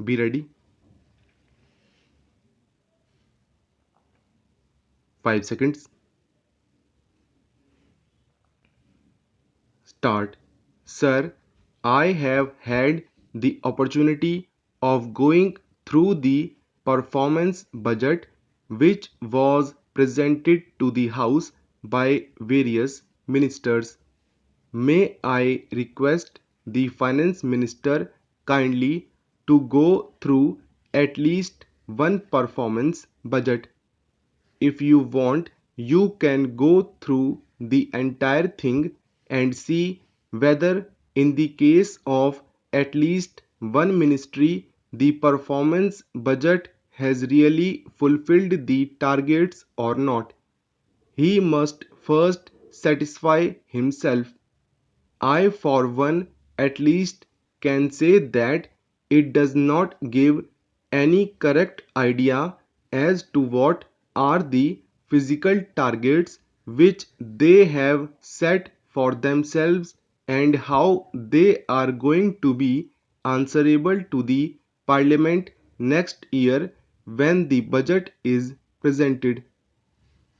Be ready. 5 seconds. Start. Sir, I have had the opportunity of going through the performance budget which was presented to the House by various ministers. May I request the Finance Minister kindly to go through at least one performance budget. If you want, you can go through the entire thing and see whether, in the case of at least one ministry, the performance budget has really fulfilled the targets or not. He must first satisfy himself. I, for one, at least can say that it does not give any correct idea as to what are the physical targets which they have set for themselves and how they are going to be answerable to the Parliament next year when the budget is presented.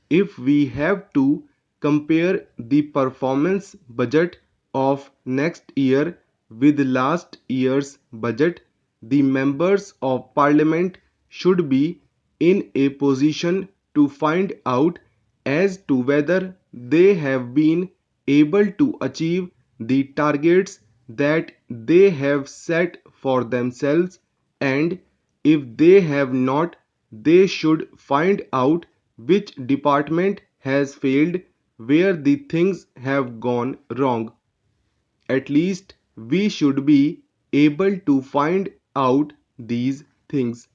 If we have to compare the performance budget of next year with last year's budget, the members of parliament should be in a position to find out as to whether they have been able to achieve the targets that they have set for themselves, and if they have not, they should find out which department has failed, where the things have gone wrong. At least we should be able to find out these things.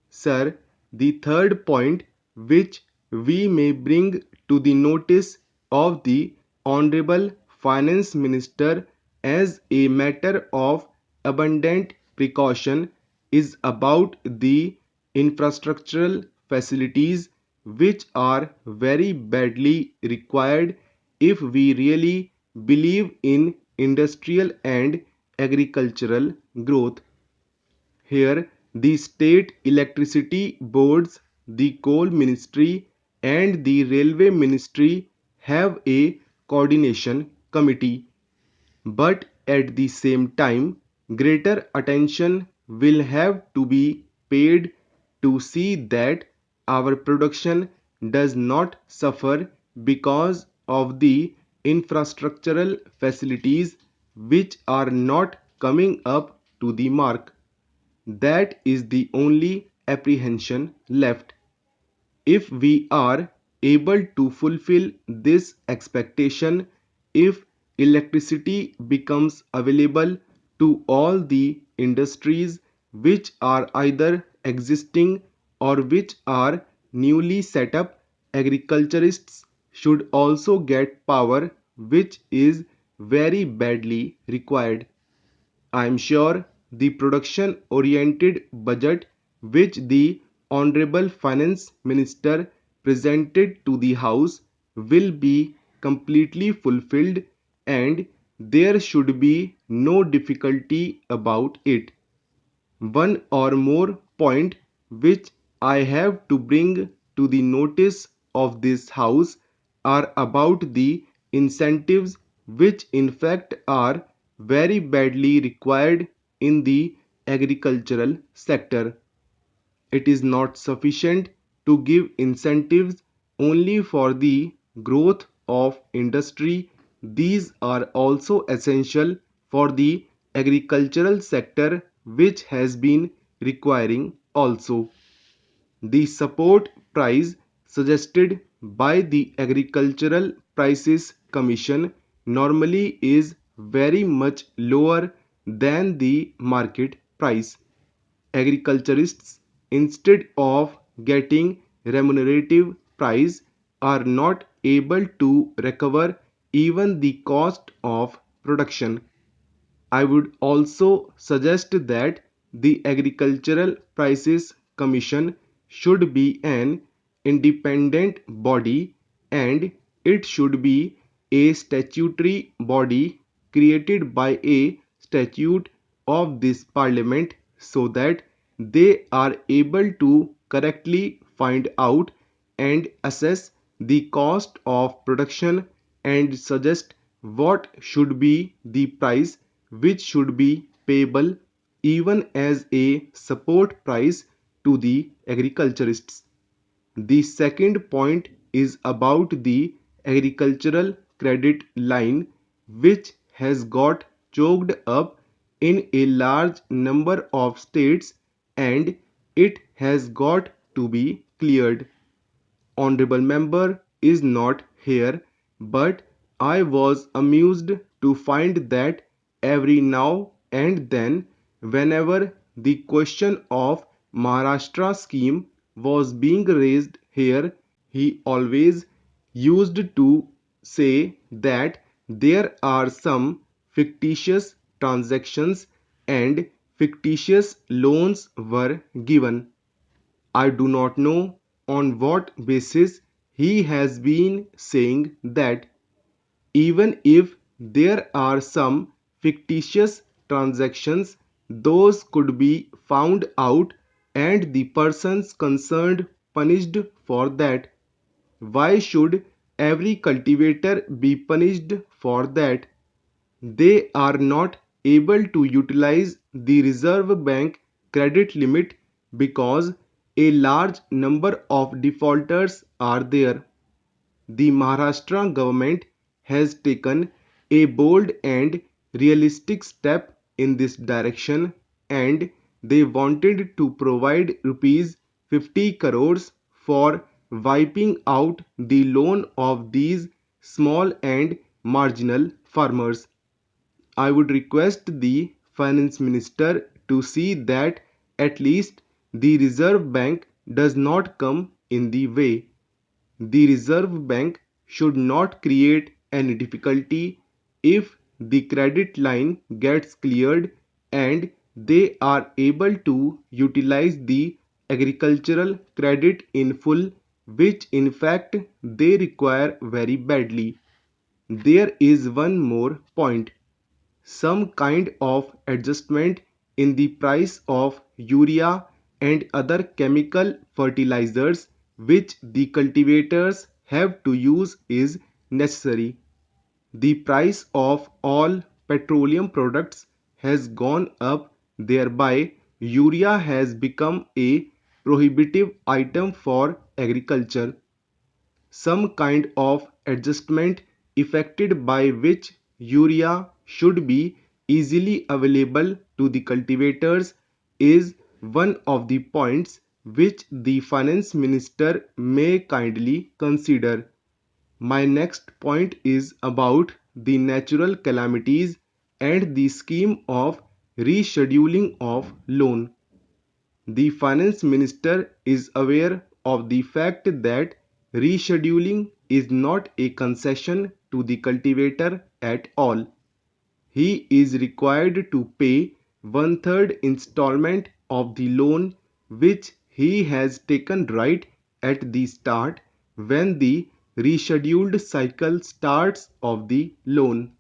Sir, the third point which we may bring to the notice of the Honorable Finance Minister as a matter of abundant precaution is about the infrastructural facilities which are very badly required if we really believe in industrial and agricultural growth. Here, the state electricity boards, the coal ministry, and the railway ministry have a coordination committee. But at the same time, greater attention will have to be paid to see that our production does not suffer because of the infrastructural facilities which are not coming up to the mark. That is the only apprehension left. If we are able to fulfill this expectation, if electricity becomes available to all the industries which are either existing or which are newly set up, agriculturists should also get power, which is very badly required. I am sure the production oriented budget which the Honorable Finance Minister presented to the House will be completely fulfilled, and there should be no difficulty about it. One or more point which I have to bring to the notice of this House are about the incentives which in fact are very badly required in the agricultural sector. It is not sufficient to give incentives only for the growth of industry. These are also essential for the agricultural sector, which has been requiring also. The support price suggested by the Agricultural Prices Commission normally is very much lower than the market price. Agriculturists, instead of getting remunerative price, are not able to recover even the cost of production. I would also suggest that the Agricultural Prices Commission should be an independent body, and it should be a statutory body created by a statute of this Parliament so that they are able to correctly find out and assess the cost of production and suggest what should be the price which should be payable even as a support price to the agriculturists. The second point is about the agricultural credit line, which has got choked up in a large number of states and it has got to be cleared. Honorable member is not here, but I was amused to find that every now and then, whenever the question of Maharashtra scheme was being raised here, he always used to say that there are some fictitious transactions and fictitious loans were given. I do not know on what basis he has been saying that. Even if there are some fictitious transactions, those could be found out and the persons concerned punished for that. Why should every cultivator be punished for that? They are not able to utilize the Reserve Bank credit limit because a large number of defaulters are there. The Maharashtra government has taken a bold and realistic step in this direction and they wanted to provide rupees 50 crores for wiping out the loan of these small and marginal farmers. I would request the finance minister to see that at least the Reserve Bank does not come in the way. The Reserve Bank should not create any difficulty if the credit line gets cleared and they are able to utilize the agricultural credit in full, which in fact they require very badly. There is one more point. Some kind of adjustment in the price of urea and other chemical fertilizers which the cultivators have to use is necessary. The price of all petroleum products has gone up, thereby urea has become a prohibitive item for agriculture. Some kind of adjustment effected by which urea should be easily available to the cultivators is one of the points which the finance minister may kindly consider. My next point is about the natural calamities and the scheme of rescheduling of loan. The finance minister is aware of the fact that rescheduling is not a concession to the cultivator at all. He is required to pay one-third installment of the loan which he has taken right at the start when the rescheduled cycle starts of the loan.